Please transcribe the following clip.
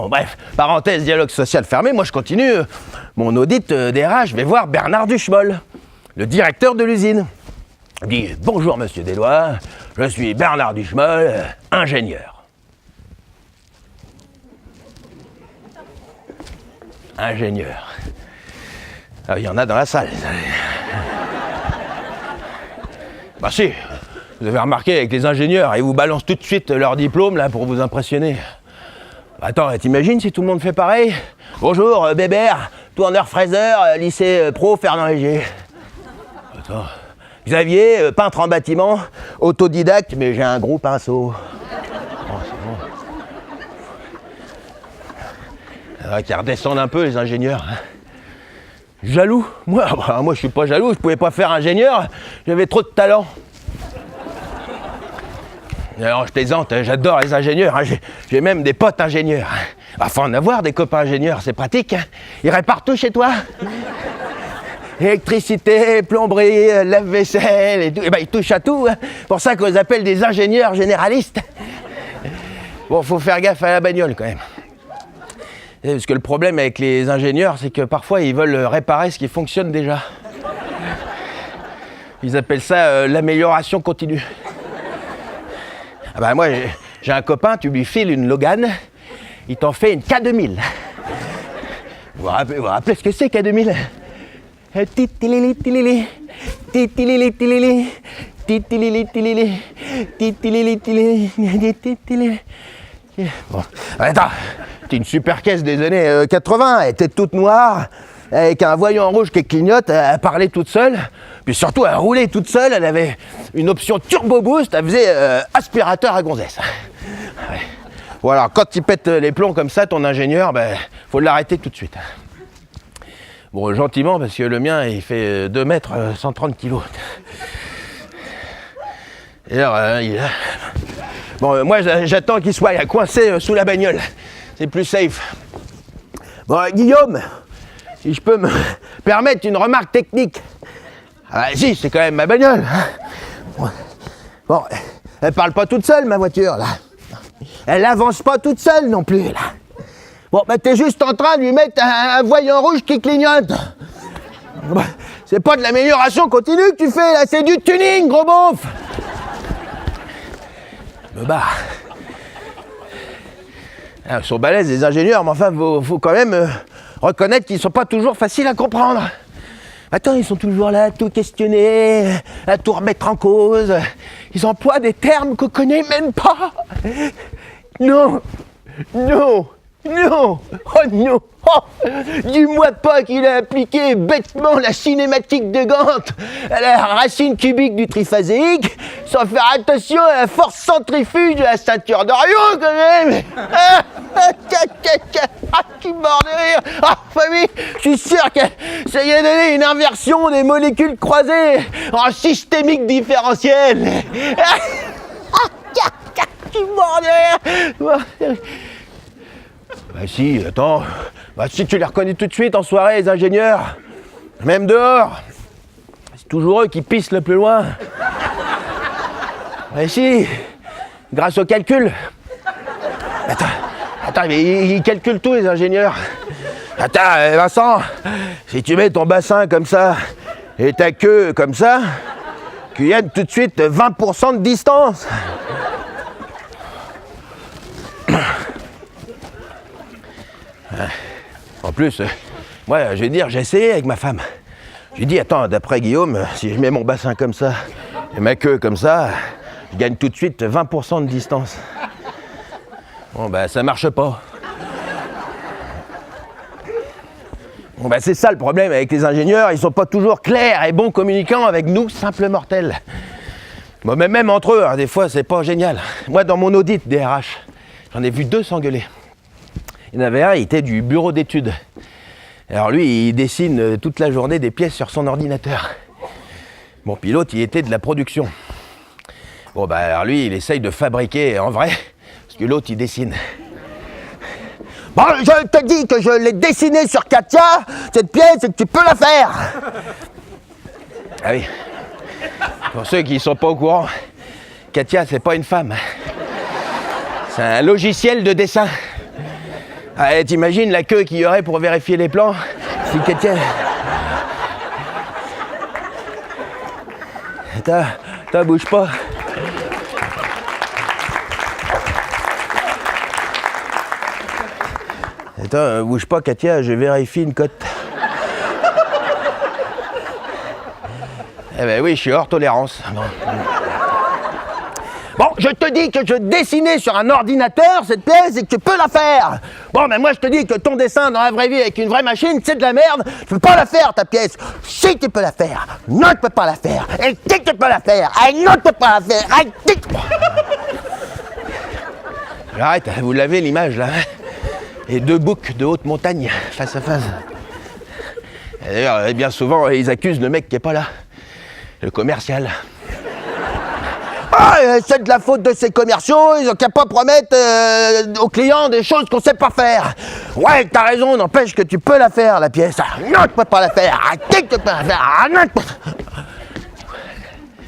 Bref, parenthèse, dialogue social fermé, moi je continue mon audit DRH, je vais voir Bernard Duchemol, le directeur de l'usine. Il me dit « Bonjour monsieur Deslois, je suis Bernard Duchemol, ingénieur. » Ingénieur. Ah, il y en a dans la salle. Bah si, vous avez remarqué avec les ingénieurs, ils vous balancent tout de suite leur diplôme là pour vous impressionner. Attends, t'imagines si tout le monde fait pareil? Bonjour, Bébert, tourneur fraiseur, lycée pro Fernand Léger. Attends. Xavier, peintre en bâtiment, autodidacte, mais j'ai un gros pinceau. Oh, c'est bon. Ah, qu'ils redescendent un peu les ingénieurs. Jaloux? Moi, je suis pas jaloux, je pouvais pas faire ingénieur, j'avais trop de talent. Alors je plaisante, j'adore les ingénieurs, j'ai même des potes ingénieurs. Faut en avoir des copains ingénieurs, c'est pratique. Ils réparent tout chez toi. Électricité, plomberie, lave-vaisselle, et tout. Ils touchent à tout. Pour ça qu'on les appelle des ingénieurs généralistes. Bon, faut faire gaffe à la bagnole quand même. Parce que le problème avec les ingénieurs, c'est que parfois ils veulent réparer ce qui fonctionne déjà. Ils appellent ça l'amélioration continue. Moi, j'ai un copain, tu lui files une Logan, il t'en fait une K2000. Vous vous rappelez ce que c'est K2000? Bon, attends, c'est une super caisse des années 80, elle était toute noire, avec un voyant rouge qui clignote, elle parlait toute seule, puis surtout elle roulait toute seule, elle avait une option turbo boost, elle faisait aspirateur à gonzesse. Ouais. Voilà, quand il pète les plombs comme ça, ton ingénieur, faut l'arrêter tout de suite. Bon, gentiment, parce que le mien, il fait 2 mètres, 130 kilos. Et alors, bon, moi, j'attends qu'il soit coincé sous la bagnole. C'est plus safe. Bon, Guillaume, si je peux me permettre une remarque technique. Si, c'est quand même ma bagnole. Bon, elle parle pas toute seule, ma voiture, là. Elle avance pas toute seule, non plus, là. Bon, t'es juste en train de lui mettre un voyant rouge qui clignote. C'est pas de l'amélioration continue que tu fais, là, c'est du tuning, gros beauf. Me barre. Ils sont balèzes, les ingénieurs, mais enfin, faut quand même reconnaître qu'ils sont pas toujours faciles à comprendre. Attends, ils sont toujours là à tout questionner, à tout remettre en cause. Ils emploient des termes qu'on connaît même pas. Non, non. Non! Oh non! Oh! Dis-moi pas qu'il a appliqué bêtement la cinématique de Gantt à la racine cubique du triphaséique sans faire attention à la force centrifuge de la ceinture d'Orion quand même! Qui mord de rire! Oui, je suis sûr que ça y a donné une inversion des molécules croisées en systémique différentielle! Qui mord de rire! Si, attends. Si tu les reconnais tout de suite en soirée, les ingénieurs, même dehors, c'est toujours eux qui pissent le plus loin. Si, grâce au calcul. Attends, ils calculent tout, les ingénieurs. Attends, Vincent, si tu mets ton bassin comme ça et ta queue comme ça, tu gagnes tout de suite 20% de distance. En plus, moi, je vais dire, j'ai essayé avec ma femme. J'ai dit, attends, d'après Guillaume, si je mets mon bassin comme ça et ma queue comme ça, je gagne tout de suite 20% de distance. Bon, ça marche pas. Bon, c'est ça le problème avec les ingénieurs, ils sont pas toujours clairs et bons communicants avec nous, simples mortels. Bon, mais même entre eux, des fois, c'est pas génial. Moi, dans mon audit DRH, j'en ai vu 2 s'engueuler. Il y en avait un, il était du bureau d'études. Alors lui, il dessine toute la journée des pièces sur son ordinateur. Bon, puis l'autre, il était de la production. Bon, alors lui, il essaye de fabriquer en vrai, parce que l'autre, il dessine. Bon, je te dis que je l'ai dessinée sur Katia, cette pièce, et que tu peux la faire. Ah oui. Pour ceux qui ne sont pas au courant, Katia, c'est pas une femme. C'est un logiciel de dessin. Ah, t'imagines la queue qu'il y aurait pour vérifier les plans? Si Katia... Attends, bouge pas. Attends, bouge pas, Katia, je vérifie une cote. Eh ben oui, je suis hors tolérance. Bon, je te dis que je dessinais sur un ordinateur cette pièce et que tu peux la faire. Bon, ben moi je te dis que ton dessin dans la vraie vie avec une vraie machine, c'est de la merde. Tu peux pas la faire ta pièce. Si tu peux la faire, non tu peux pas la faire. Et si tu peux la faire, non tu peux pas la faire. Arrête, vous l'avez l'image là. Et deux boucs de haute montagne, face à face. Et d'ailleurs, bien souvent, ils accusent le mec qui est pas là. Le commercial. Ah, c'est de la faute de ces commerciaux, ils ont qu'à pas promettre aux clients des choses qu'on sait pas faire. Ouais, t'as raison, n'empêche que tu peux la faire, la pièce. Non, tu peux pas la faire. Tu peux pas la faire. Non,